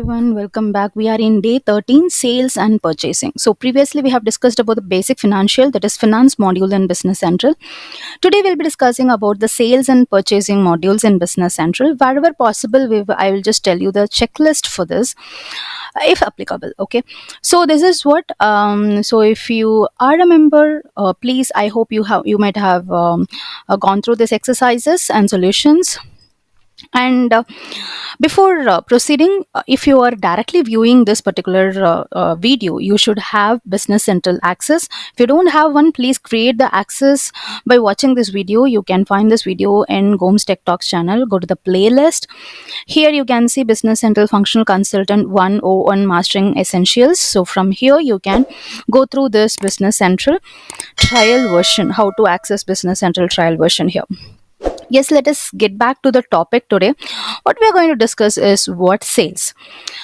Everyone, welcome back. We are in day 13, sales and purchasing. So previously we have discussed about the basic financial, that is finance module in Business Central. Today we'll be discussing about the sales and purchasing modules in Business Central. Wherever possible, I will just tell you the checklist for this, if applicable. Okay. So this is what. So if you are a member, please, I hope you might have gone through these exercises and solutions. And before proceeding, if you are directly viewing this particular video, you should have Business Central access. If you don't have one, please create the access by watching this video. You can find this video in Goms Tech Talks channel. Go to the playlist. Here you can see Business Central Functional Consultant 101 Mastering Essentials. So from here you can go through this Business Central trial version, how to access Business Central trial version here. Yes, let us get back to the topic today. What we are going to discuss is what sales.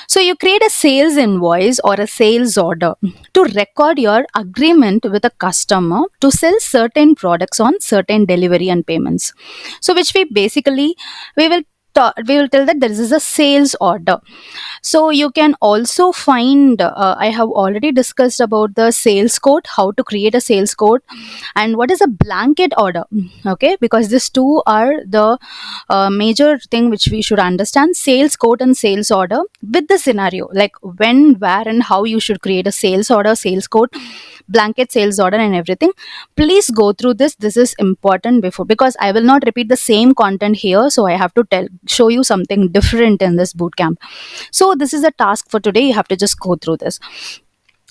So you create a sales invoice or a sales order to record your agreement with a customer to sell certain products on certain delivery and payments. So which we will we will tell that this is a sales order. So you can also find, I have already discussed about the sales code, how to create a sales code, and what is a blanket order. Okay, because these two are the major thing which we should understand: sales code and sales order, with the scenario like when, where, and how you should create a sales order, sales code, blanket sales order, and everything. Please go through this is important before, because I will not repeat the same content here, so I have to show you something different in this boot camp. So this is a task for today. You have to just go through this.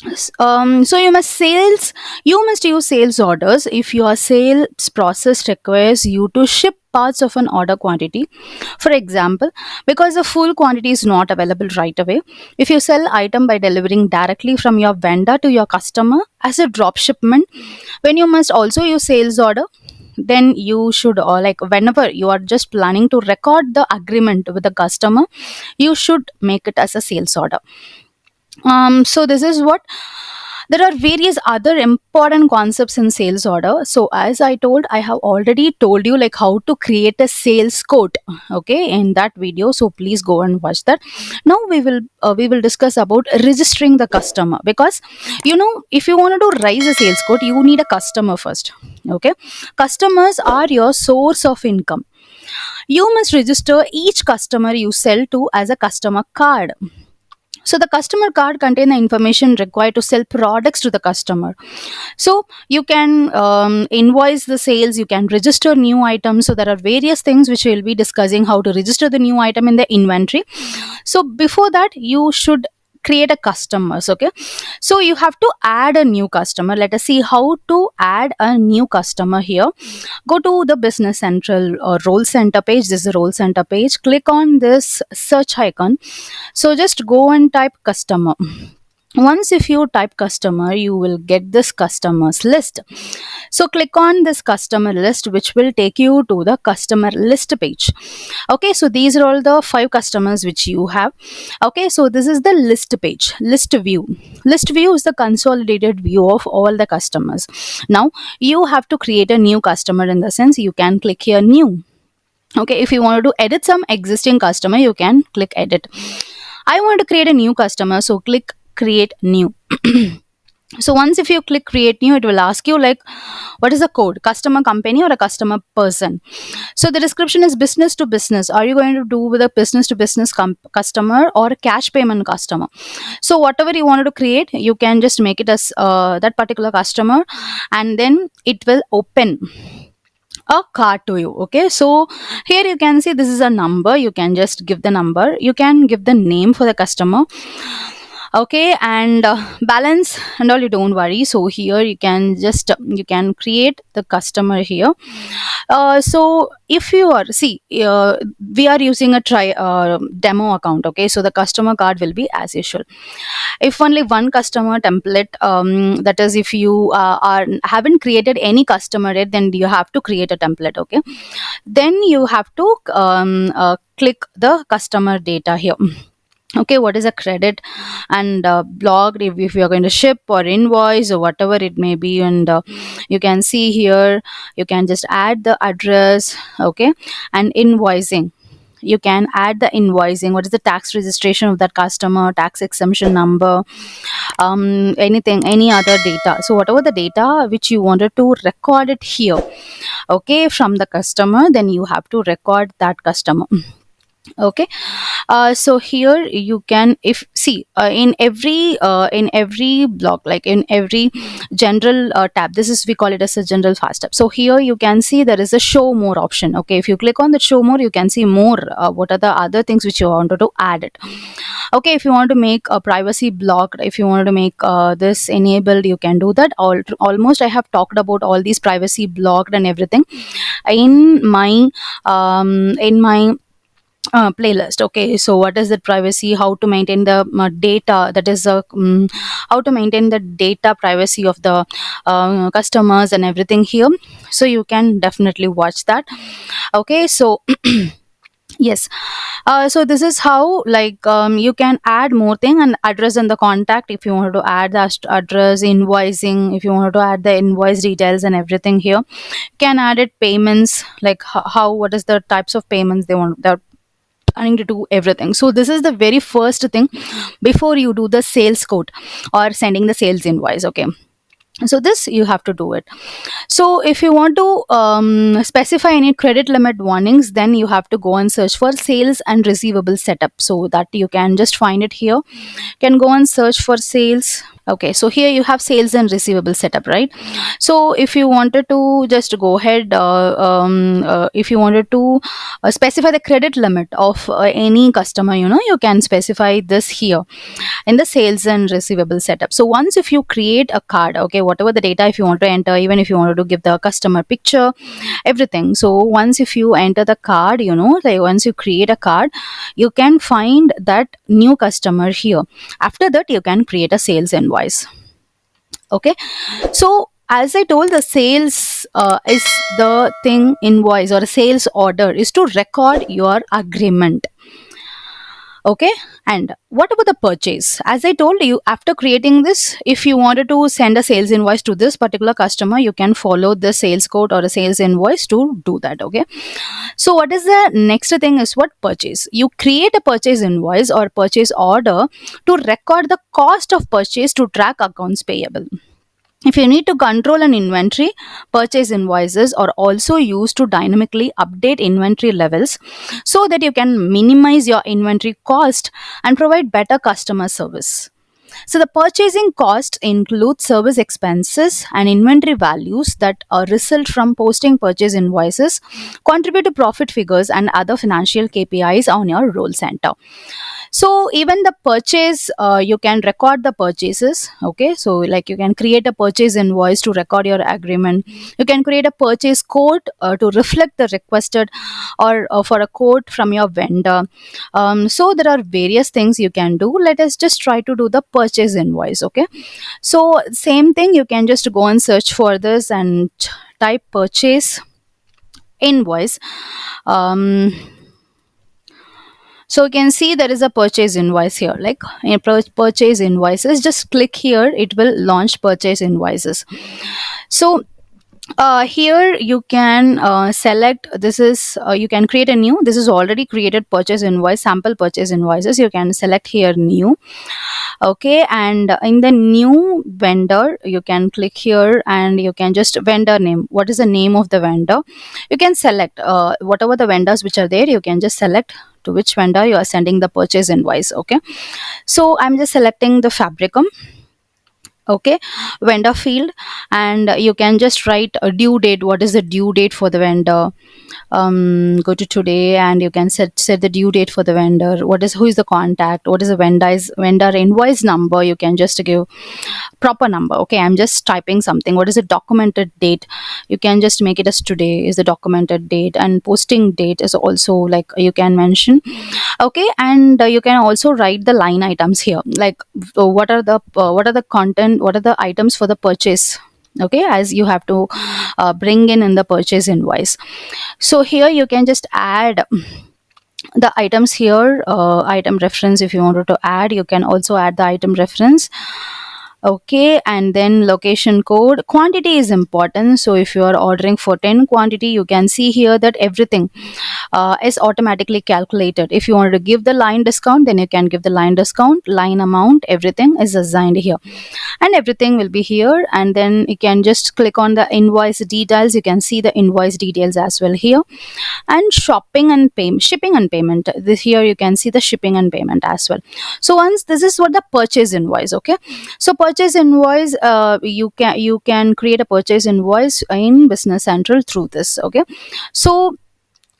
So you must use sales orders if your sales process requires you to ship parts of an order quantity. For example, because the full quantity is not available right away, if you sell item by delivering directly from your vendor to your customer as a drop shipment, when you must also use sales order, then you should, or like whenever you are just planning to record the agreement with the customer, you should make it as a sales order. So this is what. There are various other important concepts in sales order. So as I told, I have already told you like how to create a sales quote, okay, in that video. So please go and watch that. Now we will discuss about registering the customer, because if you want to raise a sales quote, you need a customer first. Okay, customers are your source of income. You must register each customer you sell to as a customer card. So the customer card contains the information required to sell products to the customer. So you can invoice the sales, you can register new items. So there are various things which we'll be discussing, how to register the new item in the inventory. So before that, you should create a customers. Okay, so you have to add a new customer. Let us see how to add a new customer here. Go to the Business Central role center page. This is the role center page. Click on this search icon. So just go and type customer. Once if you type customer, you will get this customers list. So click on this customer list, which will take you to the customer list page. Okay, so these are all the 5 customers which you have. Okay, so this is the list page, list view. List view is the consolidated view of all the customers. Now you have to create a new customer. In the sense, you can click here new. Okay, if you want to edit some existing customer, you can click edit. I want to create a new customer, so click create new. So once if you click create new, it will ask you like, what is the code, customer company or a customer person? So the description is business to business. Are you going to do with a business to business customer or a cash payment customer? So whatever you wanted to create, you can just make it as that particular customer, and then it will open a card to you. Okay, so here you can see this is a number. You can just give the number, you can give the name for the customer. Okay, and balance and all, you don't worry. So here you can just you can create the customer here. So if you are we are using a demo account. Okay, so the customer card will be as usual. If only one customer template, that is if you haven't created any customer yet, then you have to create a template. Okay, then you have to click the customer data here. Okay, what is a credit and blog, if you are going to ship or invoice or whatever it may be, and you can see here you can just add the address. Okay, and invoicing, you can add the invoicing, what is the tax registration of that customer, tax exemption number, anything, any other data. So whatever the data which you wanted to record it here, okay, from the customer, then you have to record that customer. Okay, so here you can, if see, in every block, like in every general tab, this is, we call it as a general fast tab. So here you can see there is a show more option. Okay, if you click on the show more, you can see more, what are the other things which you wanted to add it. Okay, if you want to make a privacy blocked, if you want to make this enabled, you can do that. Almost I have talked about all these privacy blocked and everything in my playlist. Okay, so what is the privacy, how to maintain the data, that is how to maintain the data privacy of the customers and everything here. So you can definitely watch that. Okay, so yes, so this is how, like, you can add more thing, and address and the contact, if you want to add the address, invoicing, if you want to add the invoice details and everything here. You can add it, payments, like how, what is the types of payments they want, that planning to do everything. So this is the very first thing before you do the sales code or sending the sales invoice. Okay, so this you have to do it. So if you want to specify any credit limit warnings, then you have to go and search for sales and receivable setup, so that you can just find it here. You can go and search for sales. Okay, so here you have sales and receivable setup, right? So if you wanted to just go ahead, if you wanted to specify the credit limit of any customer, you can specify this here in the sales and receivable setup. So once, if you create a card, okay, whatever the data, if you want to enter, even if you wanted to give the customer picture, everything. So once, if you enter the card, like once you create a card, you can find that new customer here. After that, you can create a sales invoice. Okay, so as I told, the sales is the thing, invoice or a sales order is to record your agreement. Okay, and what about the purchase? As I told you, after creating this, if you wanted to send a sales invoice to this particular customer, you can follow the sales code or a sales invoice to do that. Okay, so what is the next thing is what? Purchase. You create a purchase invoice or purchase order to record the cost of purchase to track accounts payable. If you need to control an inventory, purchase invoices are also used to dynamically update inventory levels so that you can minimize your inventory cost and provide better customer service. So, the purchasing cost includes service expenses and inventory values that result from posting purchase invoices, contribute to profit figures, and other financial KPIs on your role center. So even the purchase, you can record the purchases. Okay, so like you can create a purchase invoice to record your agreement. You can create a purchase code to reflect the requested or for a quote from your vendor. So there are various things you can do. Let us just try to do the purchase invoice. Okay, so same thing, you can just go and search for this and type purchase invoice. um, so you can see there is a purchase invoice here, like in purchase invoices, just click here, it will launch purchase invoices. So here you can select, this is you can create a new, this is already created purchase invoice, sample purchase invoices, you can select here new. Okay, and in the new vendor, you can click here and you can just vendor name, what is the name of the vendor, you can select whatever the vendors which are there, you can just select to which vendor you are sending the purchase invoice. Okay, so I'm just selecting the Fabricum. Okay, vendor field, and you can just write a due date, what is the due date for the vendor. Go to today and you can set the due date for the vendor, what is, who is the contact, what is the vendor invoice number, you can just give proper number. Okay, I'm just typing something, what is the documented date, you can just make it as today is the documented date, and posting date is also like you can mention. Okay, and you can also write the line items here, like what are the content, what are the items for the purchase. Okay, as you have to bring in the purchase invoice. So here you can just add the items here, item reference, if you wanted to add, you can also add the item reference. Okay, and then location code. Quantity is important. So if you are ordering for 10 quantity, you can see here that everything is automatically calculated. If you want to give the line discount, then you can give the line discount, line amount, everything is assigned here. And everything will be here. And then you can just click on the invoice details. You can see the invoice details as well here. And shopping and payment, shipping and payment. This here you can see the shipping and payment as well. So once this is what the purchase invoice. Okay, so purchase invoice, you can create a purchase invoice in Business Central through this. Okay, so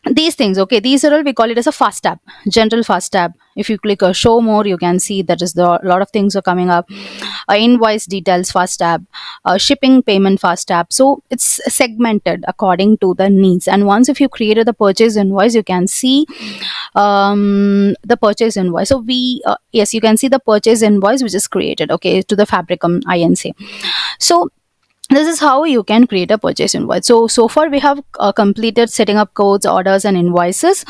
these things, okay, these are all, we call it as a fast tab, general fast tab. If you click show more, you can see that is the lot of things are coming up. Invoice details fast tab, shipping payment fast tab. So it's segmented according to the needs. And once if you created the purchase invoice, you can see the purchase invoice. So we yes, you can see the purchase invoice which is created, okay, to the Fabricum INC. So this is how you can create a purchase invoice. So far we have completed setting up codes, orders and invoices,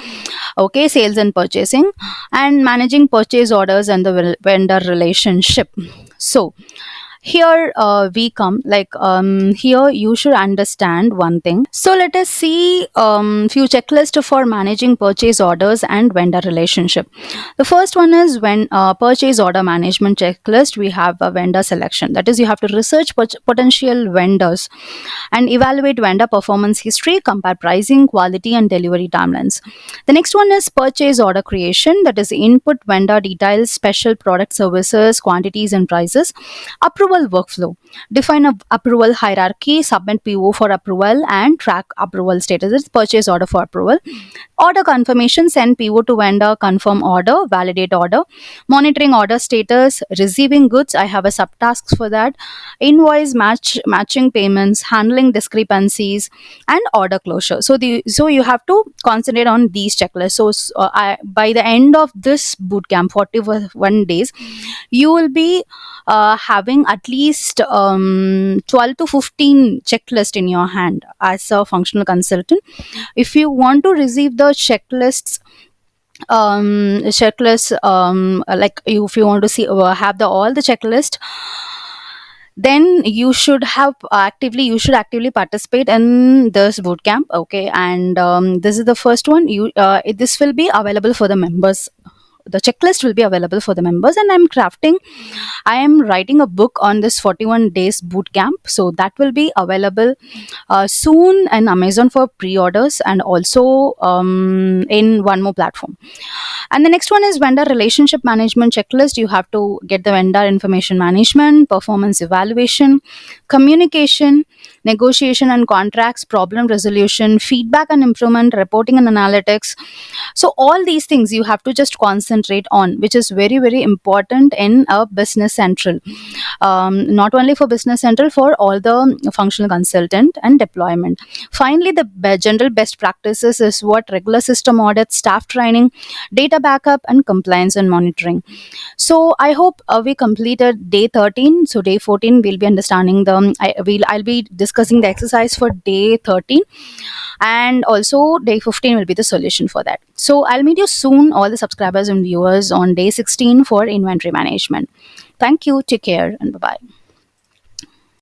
okay, sales and purchasing, and managing purchase orders and the vendor relationship. So here we come, like here you should understand one thing. So let us see few checklists for managing purchase orders and vendor relationship. The first one is when purchase order management checklist. We have a vendor selection, that is you have to research potential vendors and evaluate vendor performance history, compare pricing, quality and delivery timelines. The next one is purchase order creation, that is input vendor details, special product services, quantities and prices. Approval workflow, define a approval hierarchy, submit PO for approval and track approval status. It's purchase order for approval. Order confirmation, send PO to vendor, confirm order, validate order. Monitoring order status, receiving goods, I have a subtasks for that. Invoice matching payments, handling discrepancies and order closure. So you have to concentrate on these checklists. So by the end of this bootcamp, 41 days, you will be having at least 12 to 15 checklist in your hand as a functional consultant. If you want to receive the checklists, like if you want to see have the all the checklist, then you should actively participate in this bootcamp. Okay, and this is the first one. This will be available for the members. The checklist will be available for the members, and I am writing a book on this 41 days boot camp. So that will be available soon in Amazon for pre-orders, and also in one more platform. And the next one is vendor relationship management checklist. You have to get the vendor information management, performance evaluation, communication, negotiation and contracts, problem resolution, feedback and improvement, reporting and analytics. So all these things you have to just concentrate on, which is very, very important in a Business Central. Not only for Business Central, for all the functional consultant and deployment. Finally, the general best practices is what regular system audits, staff training, data backup and compliance and monitoring. So I hope we completed day 13. So day 14 we'll be understanding I'll be discussing the exercise for day 13, and also day 15 will be the solution for that. So I'll meet you soon, all the subscribers and viewers, on day 16 for inventory management. Thank you, take care, and bye bye.